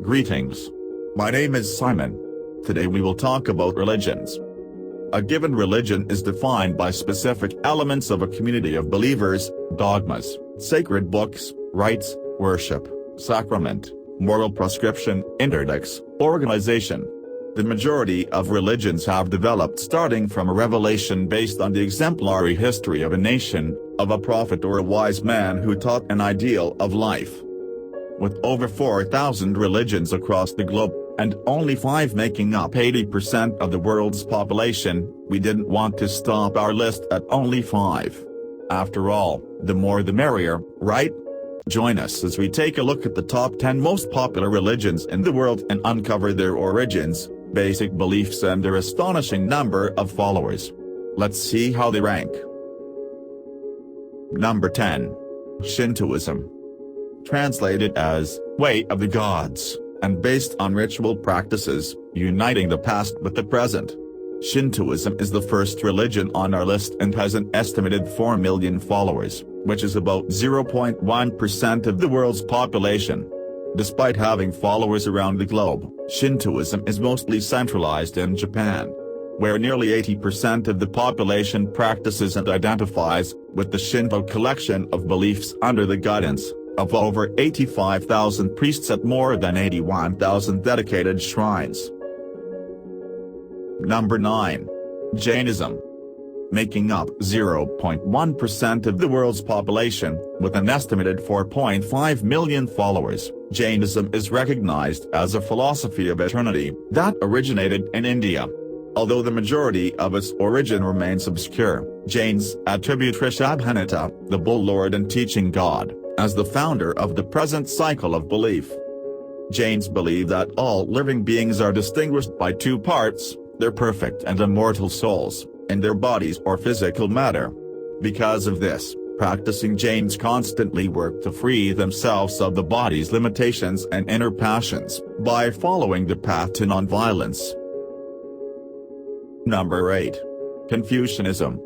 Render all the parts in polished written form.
Greetings. My name is Simon. Today we will talk about religions. A given religion is defined by specific elements of a community of believers, dogmas, sacred books, rites, worship, sacrament, moral prescription, interdicts, organization. The majority of religions have developed starting from a revelation based on the exemplary history of a nation, of a prophet or a wise man who taught an ideal of life. With over 4,000 religions across the globe, and only 5 making up 80% of the world's population, we didn't want to stop our list at only 5. After all, the more the merrier, right? Join us as we take a look at the top 10 most popular religions in the world and uncover their origins, basic beliefs and their astonishing number of followers. Let's see how they rank. Number 10. Shintoism. Translated as, Way of the Gods, and based on ritual practices, uniting the past with the present. Shintoism is the first religion on our list and has an estimated 4 million followers, which is about 0.1% of the world's population. Despite having followers around the globe, Shintoism is mostly centralized in Japan, where nearly 80% of the population practices and identifies with the Shinto collection of beliefs under the guidance of over 85,000 priests at more than 81,000 dedicated shrines. Number 9. Jainism. Making up 0.1% of the world's population, with an estimated 4.5 million followers, Jainism is recognized as a philosophy of eternity that originated in India. Although the majority of its origin remains obscure, Jains attribute Rishabhanata, the bull lord and teaching god, as the founder of the present cycle of belief. Jains believe that all living beings are distinguished by 2 parts, their perfect and immortal souls, and their bodies or physical matter. Because of this, practicing Jains constantly work to free themselves of the body's limitations and inner passions, by following the path to nonviolence. Number 8. Confucianism.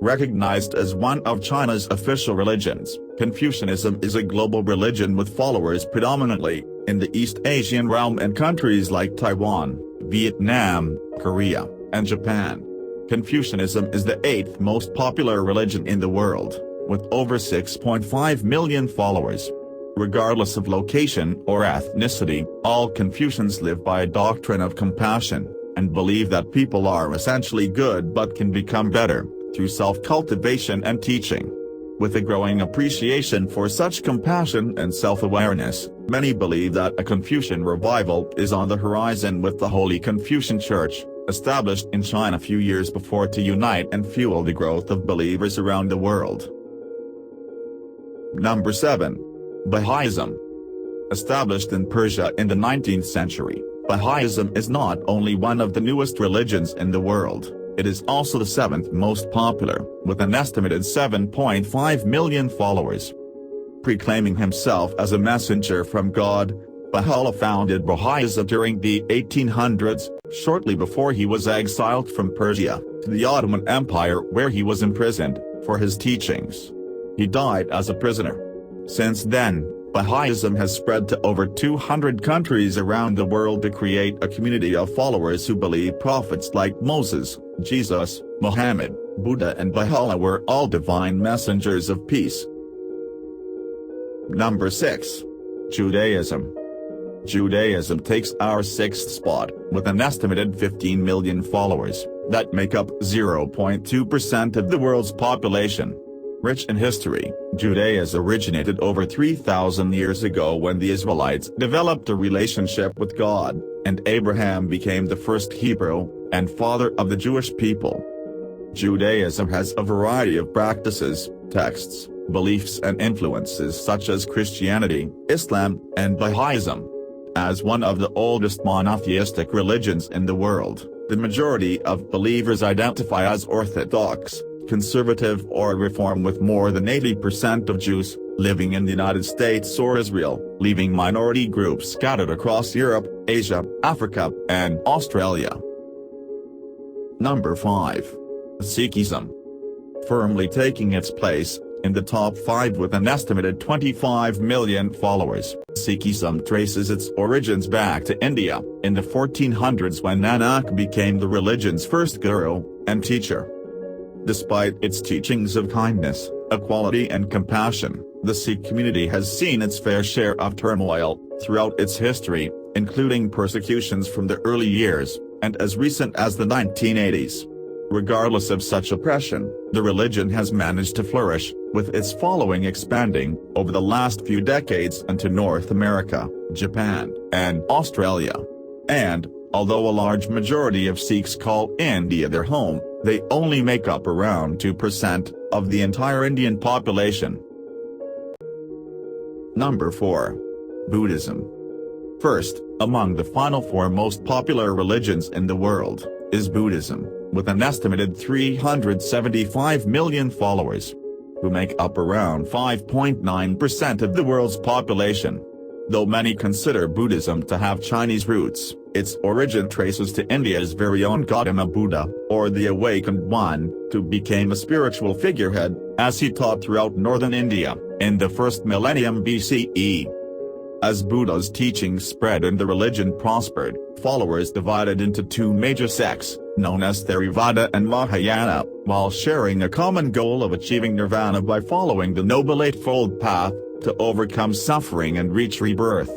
Recognized as one of China's official religions, Confucianism is a global religion with followers predominantly in the East Asian realm and countries like Taiwan, Vietnam, Korea, and Japan. Confucianism is the 8th most popular religion in the world, with over 6.5 million followers. Regardless of location or ethnicity, all Confucians live by a doctrine of compassion, and believe that people are essentially good but can become better through self-cultivation and teaching. With a growing appreciation for such compassion and self-awareness, many believe that a Confucian revival is on the horizon, with the Holy Confucian Church, established in China a few years before, to unite and fuel the growth of believers around the world. Number 7. Bahaism. Established in Persia in the 19th century, Bahaism is not only one of the newest religions in the world, it is also the 7th most popular, with an estimated 7.5 million followers. Proclaiming himself as a messenger from God, Baha'u'llah founded Bahaism during the 1800s, shortly before he was exiled from Persia to the Ottoman Empire, where he was imprisoned for his teachings. He died as a prisoner. Since then, Bahaism has spread to over 200 countries around the world to create a community of followers who believe prophets like Moses, Jesus, Muhammad, Buddha and Baha'u'llah were all divine messengers of peace. Number 6. Judaism. Judaism takes our 6th spot, with an estimated 15 million followers, that make up 0.2% of the world's population. Rich in history, Judaism originated over 3,000 years ago when the Israelites developed a relationship with God, and Abraham became the first Hebrew and father of the Jewish people. Judaism has a variety of practices, texts, beliefs and influences such as Christianity, Islam, and Bahaism. As one of the oldest monotheistic religions in the world, the majority of believers identify as Orthodox, conservative or Reform, with more than 80% of Jews living in the United States or Israel, leaving minority groups scattered across Europe, Asia, Africa, and Australia. Number 5. Sikhism. Firmly taking its place in the top 5 with an estimated 25 million followers, Sikhism traces its origins back to India in the 1400s when Nanak became the religion's first guru and teacher. Despite its teachings of kindness, equality and compassion, the Sikh community has seen its fair share of turmoil throughout its history, including persecutions from the early years, and as recent as the 1980s. Regardless of such oppression, the religion has managed to flourish, with its following expanding over the last few decades into North America, Japan, and Australia. And, although a large majority of Sikhs call India their home, they only make up around 2% of the entire Indian population. Number 4. Buddhism. First, among the final 4 most popular religions in the world, is Buddhism, with an estimated 375 million followers, who make up around 5.9% of the world's population. Though many consider Buddhism to have Chinese roots, its origin traces to India's very own Gautama Buddha, or the Awakened One, who became a spiritual figurehead, as he taught throughout northern India, in the 1st millennium BCE. As Buddha's teachings spread and the religion prospered, followers divided into 2 major sects, known as Theravada and Mahayana, while sharing a common goal of achieving nirvana by following the Noble Eightfold Path, to overcome suffering and reach rebirth.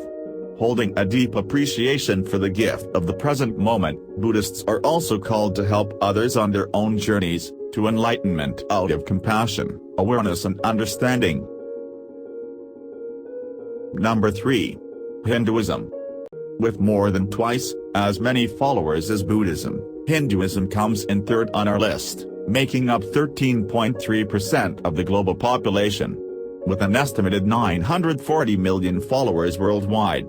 Holding a deep appreciation for the gift of the present moment, Buddhists are also called to help others on their own journeys to enlightenment out of compassion, awareness and understanding. Number 3. Hinduism. With more than twice as many followers as Buddhism, Hinduism comes in 3rd on our list, making up 13.3% of the global population, with an estimated 940 million followers worldwide.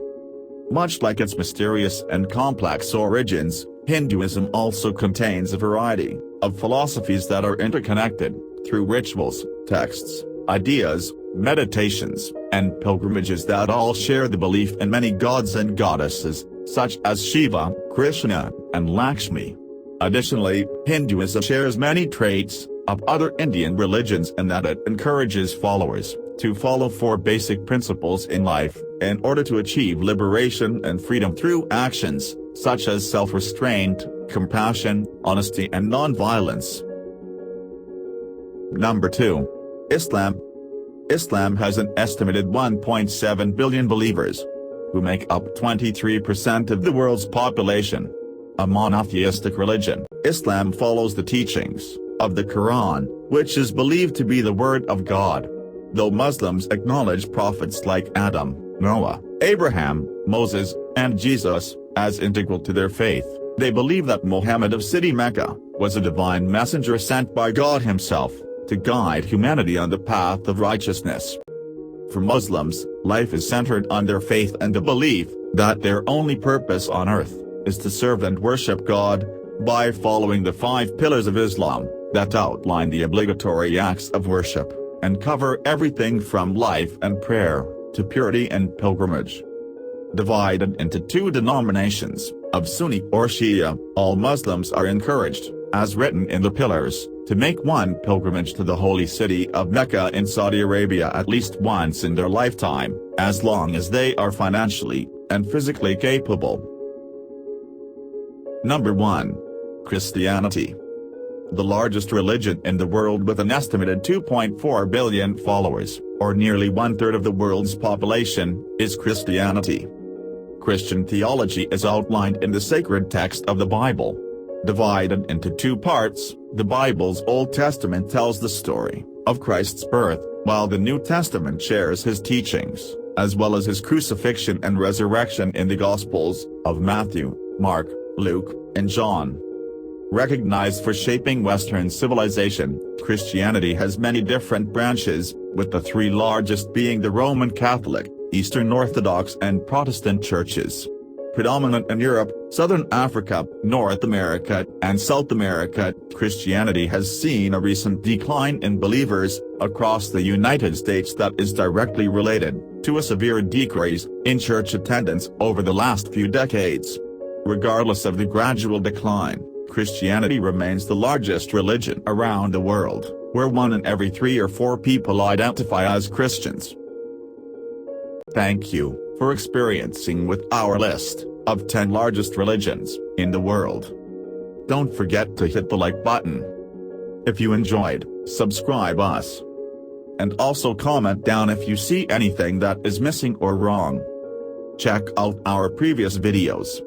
Much like its mysterious and complex origins, Hinduism also contains a variety of philosophies that are interconnected through rituals, texts, ideas, meditations, and pilgrimages that all share the belief in many gods and goddesses, such as Shiva, Krishna, and Lakshmi. Additionally, Hinduism shares many traits of other Indian religions in that it encourages followers to follow 4 basic principles in life, in order to achieve liberation and freedom through actions, such as self-restraint, compassion, honesty and non-violence. Number 2. Islam. Islam has an estimated 1.7 billion believers, who make up 23% of the world's population. A monotheistic religion, Islam follows the teachings of the Quran, which is believed to be the word of God. Though Muslims acknowledge prophets like Adam, Noah, Abraham, Moses, and Jesus as integral to their faith, they believe that Muhammad of city Mecca was a divine messenger sent by God himself to guide humanity on the path of righteousness. For Muslims, life is centered on their faith and the belief that their only purpose on earth is to serve and worship God, by following the 5 pillars of Islam that outline the obligatory acts of worship, and cover everything from life and prayer to purity and pilgrimage. Divided into 2 denominations, of Sunni or Shia, all Muslims are encouraged, as written in the pillars, to make one pilgrimage to the holy city of Mecca in Saudi Arabia at least once in their lifetime, as long as they are financially and physically capable. Number 1. Christianity. The largest religion in the world with an estimated 2.4 billion followers, or nearly 1/3 of the world's population, is Christianity. Christian theology is outlined in the sacred text of the Bible. Divided into 2 parts, the Bible's Old Testament tells the story of Christ's birth, while the New Testament shares his teachings, as well as his crucifixion and resurrection in the Gospels of Matthew, Mark, Luke, and John. Recognized for shaping Western civilization, Christianity has many different branches, with the 3 largest being the Roman Catholic, Eastern Orthodox and Protestant churches. Predominant in Europe, Southern Africa, North America, and South America, Christianity has seen a recent decline in believers across the United States that is directly related to a severe decrease in church attendance over the last few decades. Regardless of the gradual decline, Christianity remains the largest religion around the world, where 1 in every 3 or 4 people identify as Christians. Thank you for experiencing with our list of 10 largest religions in the world. Don't forget to hit the like button. If you enjoyed, subscribe us. And also comment down if you see anything that is missing or wrong. Check out our previous videos.